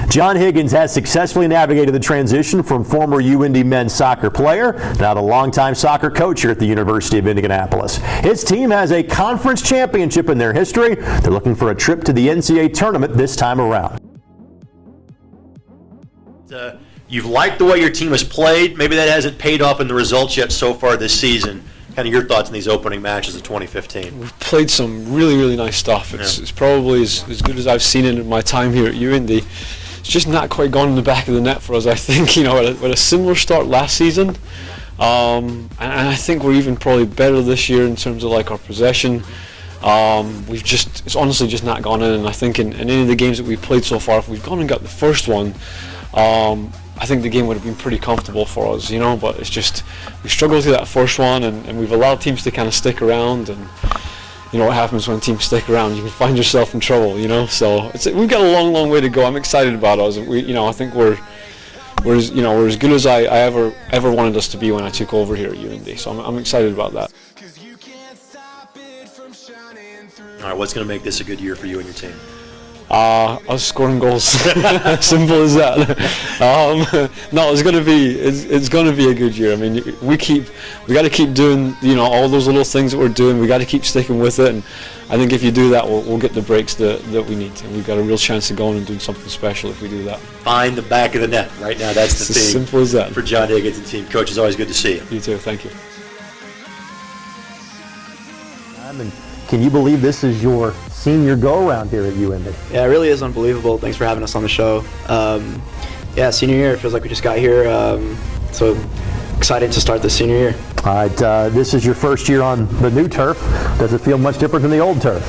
John Higgins has successfully navigated the transition from former UIndy men's soccer player, now the longtime soccer coach here at the University of Indianapolis. His team has a conference championship in their history. They're looking for a trip to the NCAA tournament this time around. You've liked the way your team has played. Maybe that hasn't paid off in the results yet so far this season. Kind of your thoughts on these opening matches of 2015. We've played some really, really nice stuff. It's probably as good as I've seen it in my time here at UIndy. It's just not quite gone in the back of the net for us, I think. You know, with a similar start last season, and I think we're even probably better this year in terms of like our possession. It's honestly just not gone in, and I think in any of the games that we've played so far, if we've gone and got the first one, I think the game would have been pretty comfortable for us, you know, but it's just, we struggled through that first one, and we've allowed teams to kind of stick around, and you know what happens when teams stick around, you can find yourself in trouble, you know, so we've got a long, long way to go. I'm excited about us. I think we're as good as I ever wanted us to be when I took over here at UIndy, so I'm excited about that. All right, what's going to make this a good year for you and your team? Us scoring goals. Simple as that. No, it's going to be a good year. I mean, we got to keep doing, you know, all those little things that we're doing. We got to keep sticking with it, and I think if you do that, we'll get the breaks that we need. And we've got a real chance of going and doing something special if we do that. Find the back of the net right now. That's the thing. As simple as that. For John Higgins and team. Coach, it's always good to see you. You too. Thank you. Can you believe this is your senior go-around here at UIndy? Yeah, it really is unbelievable. Thanks for having us on the show. Yeah, senior year, it feels like we just got here, so excited to start the senior year. All right, this is your first year on the new turf. Does it feel much different than the old turf?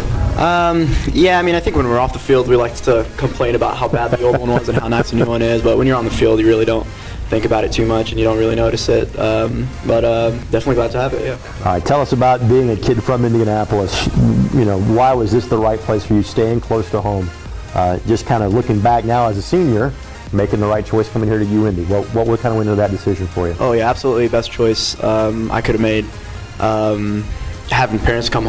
Yeah, I mean, I think when we're off the field, we like to complain about how bad the old one was and how nice the new one is, but when you're on the field, you really don't think about it too much and you don't really notice it, but definitely glad to have it. Yeah. All right, tell us about being a kid from Indianapolis. You know, why was this the right place for you, staying close to home? Just kind of looking back now as a senior, making the right choice coming here to UIndy. What kind of went into that decision for you? Oh yeah, absolutely, best choice I could have made. Having parents come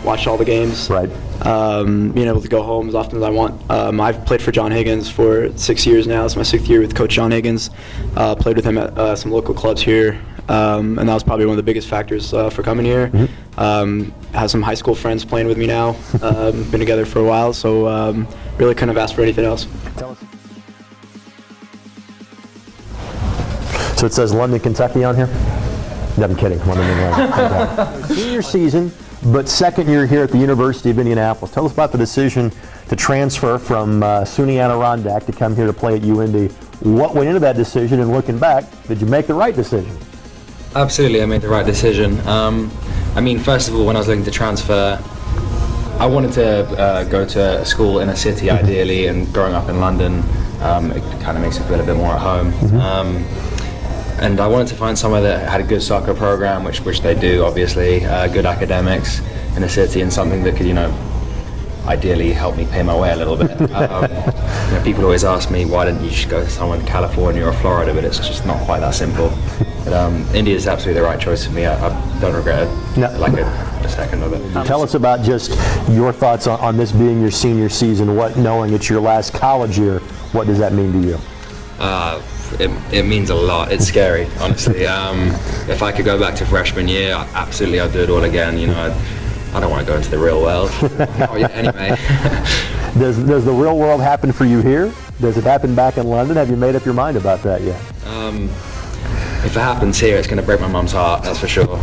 watch all the games, right? Being able to go home as often as I want. I've played for John Higgins for 6 years now. It's my 6th year with Coach John Higgins. Played with him at some local clubs here, and that was probably one of the biggest factors for coming here. Mm-hmm. Have some high school friends playing with me now. Been together for a while, so really couldn't have asked for anything else. So it says London, Kentucky on here? No, I'm kidding. Senior season, but second year here at the University of Indianapolis. Tell us about the decision to transfer from SUNY Adirondack to come here to play at UIndy. What went into that decision, and looking back, did you make the right decision? Absolutely, I made the right decision. I mean, first of all, when I was looking to transfer, I wanted to go to a school in a city ideally, and growing up in London, it kind of makes me feel a bit more at home. Mm-hmm. And I wanted to find somewhere that had a good soccer program, which they do, obviously, good academics in the city, and something that could, you know, ideally help me pay my way a little bit. You know, people always ask me, why didn't you just go to somewhere in California or Florida, but it's just not quite that simple. But India is absolutely the right choice for me. I don't regret it, like a second of it. Tell us about just your thoughts on this being your senior season, knowing it's your last college year, what does that mean to you? It means a lot. It's scary, honestly. If I could go back to freshman year, absolutely I'd do it all again. You know, I don't want to go into the real world. Oh, yeah, anyway. Does the real world happen for you here? Does it happen back in London? Have you made up your mind about that yet? If it happens here, it's going to break my mum's heart, that's for sure.